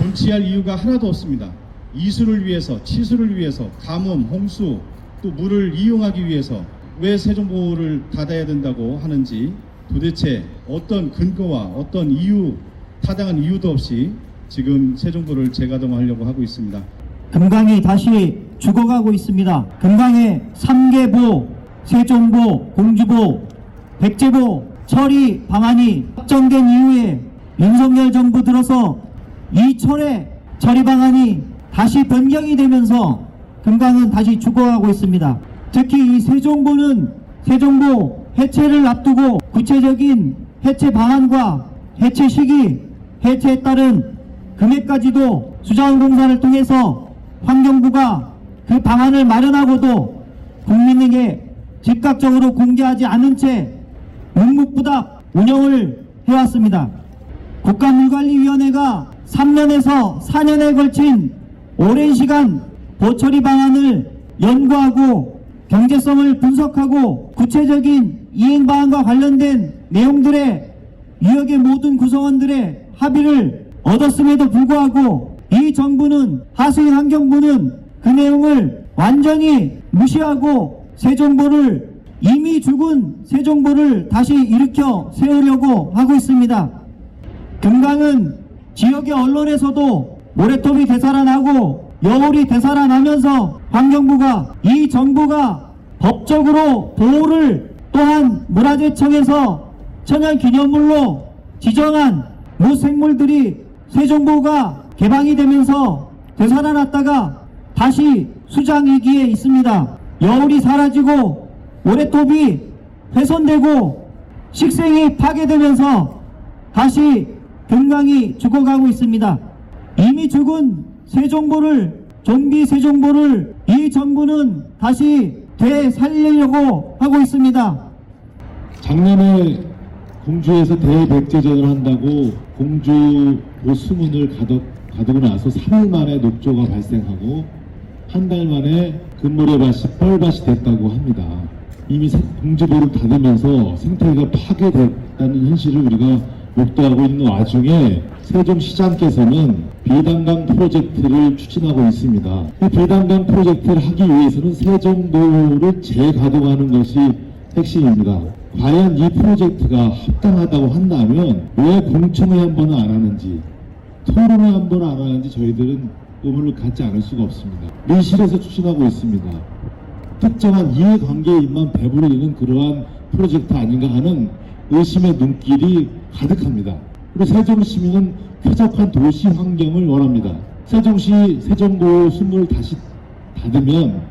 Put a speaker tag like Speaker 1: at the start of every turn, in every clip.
Speaker 1: 방치할 이유가 하나도 없습니다. 이수를 위해서, 치수를 위해서, 가뭄, 홍수, 또 물을 이용하기 위해서 왜 세종보호를 닫아야 된다고 하는지 도대체 어떤 근거와 어떤 이유, 타당한 이유도 없이 지금 세종보를 재가동하려고 하고 있습니다.
Speaker 2: 금강이 다시 죽어가고 있습니다. 금강의 3개보, 세종보, 공주보, 백제보 처리 방안이 확정된 이후에 윤석열 정부 들어서 이 처리 방안이 다시 변경이 되면서 금강은 다시 죽어가고 있습니다. 특히 이 세종보 해체를 앞두고 구체적인 해체 방안과 해체 시기, 해체에 따른 금액까지도 수자원공사를 통해서 환경부가 그 방안을 마련하고도 국민에게 즉각적으로 공개하지 않은 채 묵묵부답 운영을 해왔습니다. 국가물관리위원회가 3년에서 4년에 걸친 오랜 시간 보처리 방안을 연구하고 경제성을 분석하고 구체적인 이행 방안과 관련된 내용들의 위역의 모든 구성원들의 합의를 얻었음에도 불구하고 이 정부는, 하수인 환경부는 그 내용을 완전히 무시하고 이미 죽은 세종보를 다시 일으켜 세우려고 하고 있습니다. 금강은 지역의 언론에서도 모래톱이 되살아나고 여울이 되살아나면서 환경부가, 이 정부가 법적으로 보호를 또한 문화재청에서 천연기념물로 지정한 무생물들이 세종보가 개방이 되면서 되살아났다가 다시 수장위기에 있습니다. 여울이 사라지고 모래톱이 훼손되고 식생이 파괴되면서 다시 금강이 죽어가고 있습니다. 이미 죽은 좀비 세종보를 이 정부는 다시 되살리려고 하고 있습니다.
Speaker 3: 작년에 공주에서 대백제전을 한다고 공주보 수문을 가두고 나서 3일 만에 녹조가 발생하고 한 달 만에 금모래밭이 뻘밭이 됐다고 합니다. 이미 공주보를 닫으면서 생태계가 파괴됐다는 현실을 우리가 목도하고 있는 와중에 세종시장께서는 비단강 프로젝트를 추진하고 있습니다. 이 비단강 프로젝트를 하기 위해서는 세종보를 재가동하는 것이 핵심입니다. 과연 이 프로젝트가 합당하다고 한다면 왜 공청회 한 번은 안 하는지, 토론회 한 번은 안 하는지 저희들은 의문을 갖지 않을 수가 없습니다. 밀실에서 추진하고 있습니다. 특정한 이해관계인만 배부르는 그러한 프로젝트 아닌가 하는 의심의 눈길이 가득합니다. 그리고 세종시민은 쾌적한 도시 환경을 원합니다. 세종보 수문을 다시 닫으면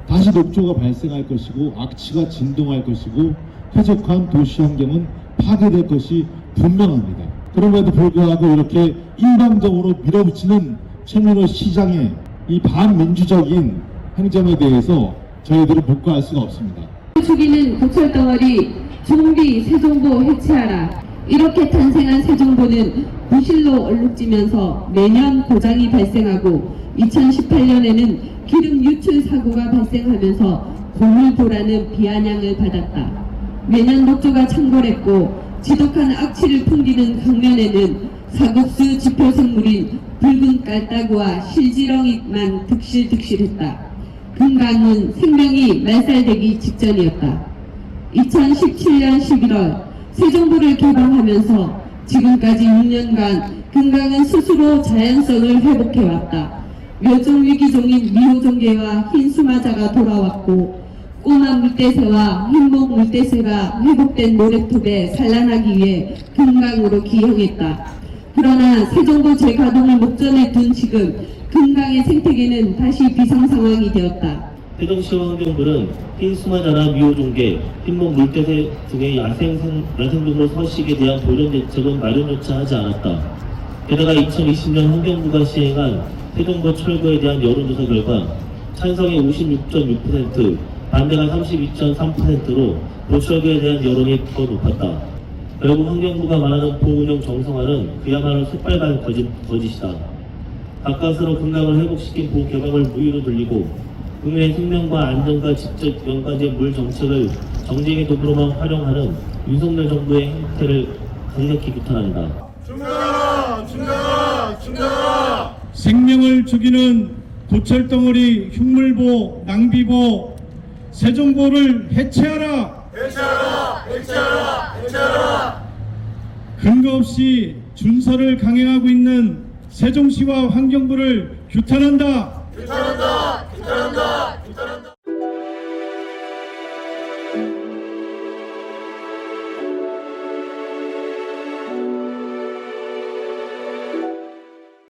Speaker 3: 다시 녹조가 발생할 것이고 악취가 진동할 것이고 쾌적한 도시 환경은 파괴될 것이 분명합니다. 그럼에도 불구하고 이렇게 일방적으로 밀어붙이는 최민호 시장의 이 반민주적인 행정에 대해서 저희들은 복구할 수가 없습니다.
Speaker 4: 죽이는 고철덩어리 좀비 세종보 해체하라. 이렇게 탄생한 세종보는 부실로 얼룩지면서 매년 고장이 발생하고 2018년에는 기름 유출 사고가 발생하면서 고물보라는 비아냥을 받았다. 매년 녹조가 창궐했고 지독한 악취를 풍기는 강면에는 사급수 지표생물인 붉은 깔따구와 실지렁이만 득실득실했다. 금강은 생명이 말살되기 직전이었다. 2017년 11월 세종보를 개방하면서 지금까지 6년간 금강은 스스로 자연성을 회복해왔다. 멸종위기종인 미호종개와 흰수마자가 돌아왔고 꼬마 물대새와 흰목 물대새가 회복된 모래톱에 산란하기 위해 금강으로 기형했다. 그러나 세종보 재가동을 목전에 둔 지금 금강의 생태계는 다시 비상상황이 되었다.
Speaker 5: 세종시와 환경부는 흰수마자나 미호종개, 흰목 물대새 등의 야생동물 서식에 대한 보존 대책은 마련조차 하지 않았다. 게다가 2020년 환경부가 시행한 세종보 철거에 대한 여론조사 결과 찬성이 56.6%, 반대가 32.3%로 보철거에 대한 여론이 더 높았다. 결국 환경부가 말하는 보호운영 정성화는 그야말로 새빨간 거짓이다. 가까스로 금강을 회복시킨 보호개방을 무위로 돌리고 국민의 생명과 안전과 직접 연관된 물 정책을 정쟁의 도구로만 활용하는 윤석열 정부의 행태를 강력히 규탄한다.
Speaker 6: 중단하라! 중단하라! 중단하라!
Speaker 1: 생명을 죽이는 고철덩어리 흉물보, 낭비보, 세종보를 해체하라!
Speaker 6: 해체하라! 해체하라! 해체하라!
Speaker 1: 근거 없이 준서를 강행하고 있는 세종시와 환경부를 규탄한다!
Speaker 6: 규탄한다!